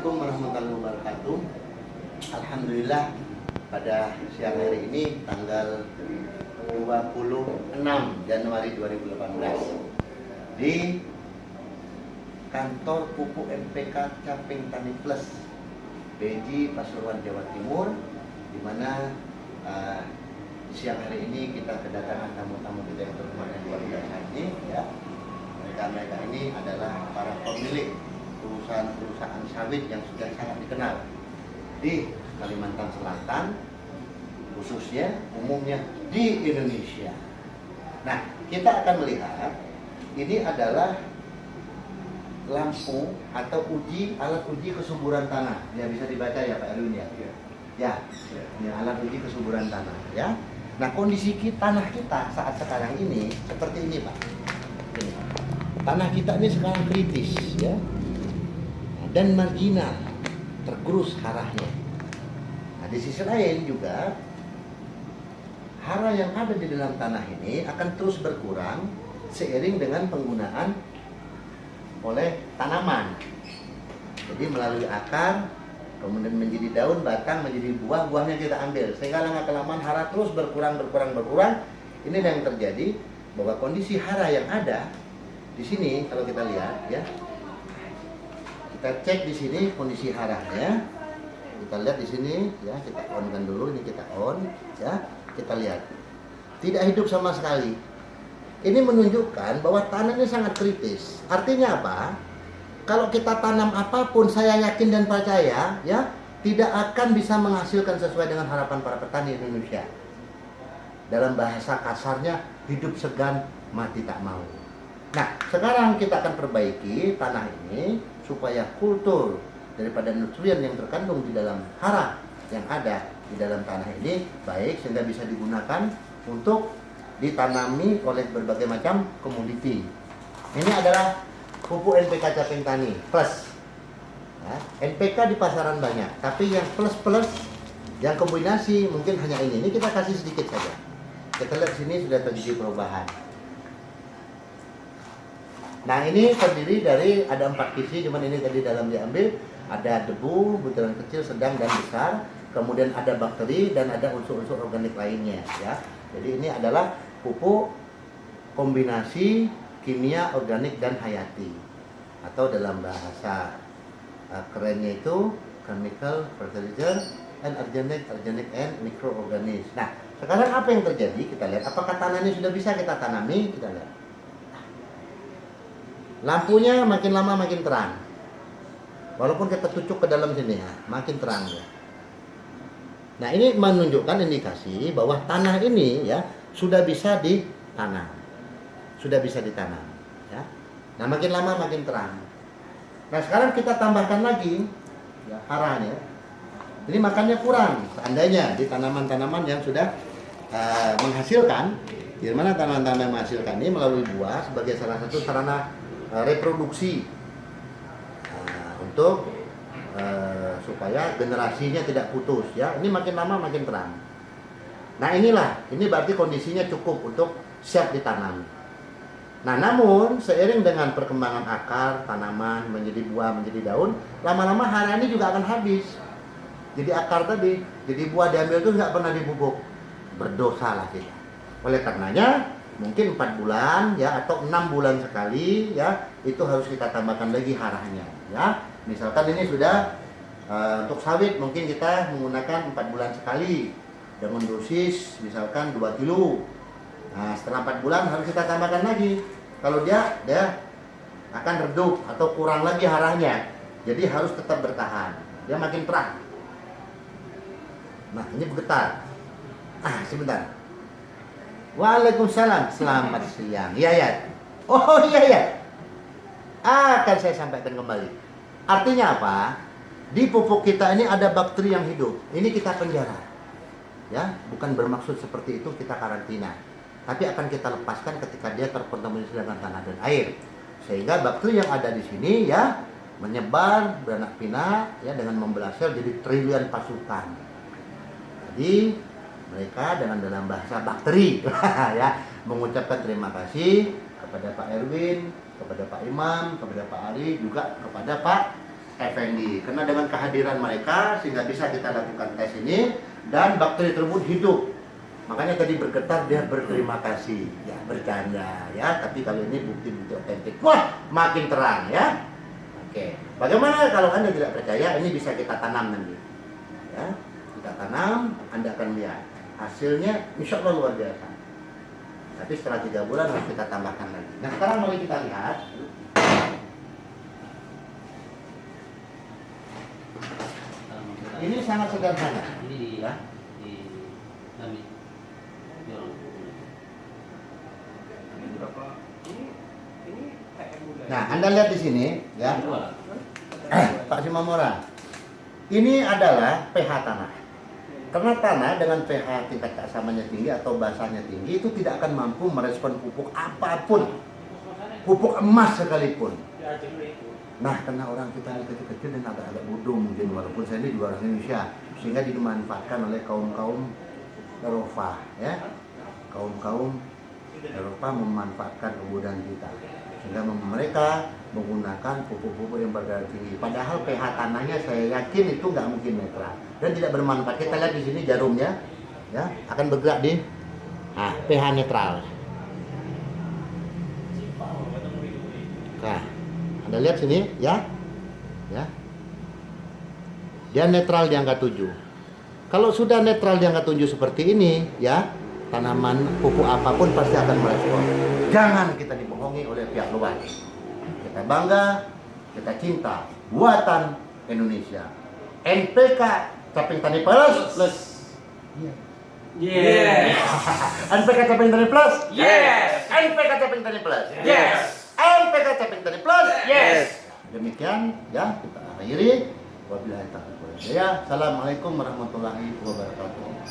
Assalamualaikum warahmatullahi wabarakatuh. Alhamdulillah pada siang hari ini tanggal 26 Januari 2018 di kantor Pupuk MPK Caping Tani Plus Beji Pasuruan Jawa Timur, di mana siang hari ini kita kedatangan tamu-tamu kita yang terhormat dan luar biasa ini ya. Mereka ini adalah para pemilik perusahaan-perusahaan sawit yang sudah sangat dikenal di Kalimantan Selatan, khususnya umumnya di Indonesia. Nah, kita akan melihat ini adalah lampu atau alat uji kesuburan tanah. Ya, bisa dibaca ya Pak Erwin ya. Ya, ini alat uji kesuburan tanah ya. Nah, kondisi tanah kita saat sekarang ini seperti ini Pak. Ini. Tanah kita ini sekarang kritis ya. Dan marginal, tergerus haranya. Nah, di sisi lain juga hara yang ada di dalam tanah ini akan terus berkurang seiring dengan penggunaan oleh tanaman. Jadi melalui akar, kemudian menjadi daun, batang, menjadi buah, buahnya kita ambil. Sehingga lama kelamaan hara terus berkurang. Ini yang terjadi, bahwa kondisi hara yang ada di sini kalau kita lihat ya. Kita cek di sini kondisi haranya. Kita lihat di sini ya, kita on kan dulu, ini kita on ya. Kita lihat. Tidak hidup sama sekali. Ini menunjukkan bahwa tanah ini sangat kritis. Artinya apa? Kalau kita tanam apapun, saya yakin dan percaya ya, tidak akan bisa menghasilkan sesuai dengan harapan para petani Indonesia. Dalam bahasa kasarnya, hidup segan, mati tak mau. Nah, sekarang kita akan perbaiki tanah ini supaya kultur daripada nutrien yang terkandung di dalam hara yang ada di dalam tanah ini baik, sehingga bisa digunakan untuk ditanami oleh berbagai macam komoditi. Ini adalah pupuk NPK Caping Tani Plus. Ya, NPK di pasaran banyak, tapi yang plus yang kombinasi mungkin hanya ini. Ini kita kasih sedikit saja. Kita lihat sini sudah terjadi perubahan. Nah, ini terdiri dari ada 4 kisi, cuman ini tadi dalam diambil, ada debu, butiran kecil, sedang dan besar, kemudian ada bakteri dan ada unsur-unsur organik lainnya ya. Jadi ini adalah pupuk kombinasi kimia, organik dan hayati, atau dalam bahasa kerennya itu chemical fertilizer and organic and microorganism. Nah, sekarang apa yang terjadi? Kita lihat apakah tanah ini sudah bisa kita tanami. Kita lihat. Lampunya makin lama makin terang. Walaupun kita tucuk ke dalam sini ya, makin terang ya. Nah, ini menunjukkan indikasi bahwa tanah ini ya sudah bisa ditanam. Sudah bisa ditanam ya. Nah, makin lama makin terang. Nah, sekarang kita tambahkan lagi ya haranya. Ini makannya kurang seandainya di tanaman-tanaman yang sudah menghasilkan, di mana tanaman-tanaman yang menghasilkan ini melalui buah sebagai salah satu sarana reproduksi untuk supaya generasinya tidak putus ya. Ini makin lama makin terang. Nah, ini berarti kondisinya cukup untuk siap ditanam. Nah, namun seiring dengan perkembangan akar tanaman menjadi buah, menjadi daun, lama-lama hara ini juga akan habis. Jadi akar tadi, jadi buah diambil itu nggak pernah dibubuk. Berdosalah kita. Oleh karenanya mungkin 4 bulan ya atau 6 bulan sekali ya, itu harus kita tambahkan lagi haranya ya. Misalkan ini sudah untuk sawit mungkin kita menggunakan 4 bulan sekali dengan dosis misalkan 2 kilo. Nah, setelah 4 bulan harus kita tambahkan lagi. Kalau dia akan redup atau kurang lagi haranya. Jadi harus tetap bertahan. Dia makin terang. Nah, ini bergetar. Sebentar. Waalaikumsalam, selamat siang. Iya ya. Oh iya. Akan saya sampaikan kembali. Artinya apa? Di pupuk kita ini ada bakteri yang hidup. Ini kita penjara. Ya, bukan bermaksud seperti itu kita karantina. Tapi akan kita lepaskan ketika dia terkontaminasi dengan tanah dan air. Sehingga bakteri yang ada di sini ya menyebar beranak pinak ya dengan membelah sel jadi triliunan pasukan. Jadi mereka dengan dalam bahasa bakteri ya mengucapkan terima kasih kepada Pak Erwin, kepada Pak Imam, kepada Pak Ari, juga kepada Pak Effendi. Karena dengan kehadiran mereka sehingga bisa kita lakukan tes ini dan bakteri tersebut hidup. Makanya tadi bergetar dia berterima kasih, ya bercanda ya. Tapi kalau ini bukti-bukti otentik, wah makin terang ya. Oke, bagaimana kalau Anda tidak percaya? Ini bisa kita tanam nanti, ya kita tanam, Anda akan lihat hasilnya, insya Allah luar biasa. Tapi setelah 3 bulan harus kita tambahkan lagi. Nah sekarang mari kita lihat. Ini sangat sederhana. Ini ya. di kami. Nah, Anda lihat di sini, ya. Pak Simamora. Ini adalah pH tanah. Karena tanah dengan pH tingkat keasamannya tinggi atau basahnya tinggi itu tidak akan mampu merespon pupuk apapun. Pupuk emas sekalipun. Nah, karena orang kita ini kecil-kecil dan agak-agak bodoh mungkin, walaupun saya ini juga orang Indonesia, sehingga dimanfaatkan oleh kaum-kaum Eropa, ya. Kaum-kaum Eropa memanfaatkan kebodohan kita, sehingga mereka menggunakan pupuk-pupuk yang berdarah tinggi. Padahal pH tanahnya saya yakin itu nggak mungkin netral dan tidak bermanfaat. Kita lihat di sini jarumnya, ya, akan bergerak di pH netral. Nah, Anda lihat sini, ya, dia netral di angka 7. Kalau sudah netral di angka 7 seperti ini, ya, tanaman pupuk apapun pasti akan merespon. Jangan kita dibohongi oleh pihak luar. Kita bangga, kita cinta buatan Indonesia. NPK Caping Tani Plus. Yes. NPK Caping Tani Plus. Yes. NPK Caping Tani Plus. Yes. NPK Caping Tani Plus. Yes. Demikian ya kita akhiri. Wabillahi taufiq wal hidayah. Assalamualaikum warahmatullahi wabarakatuh.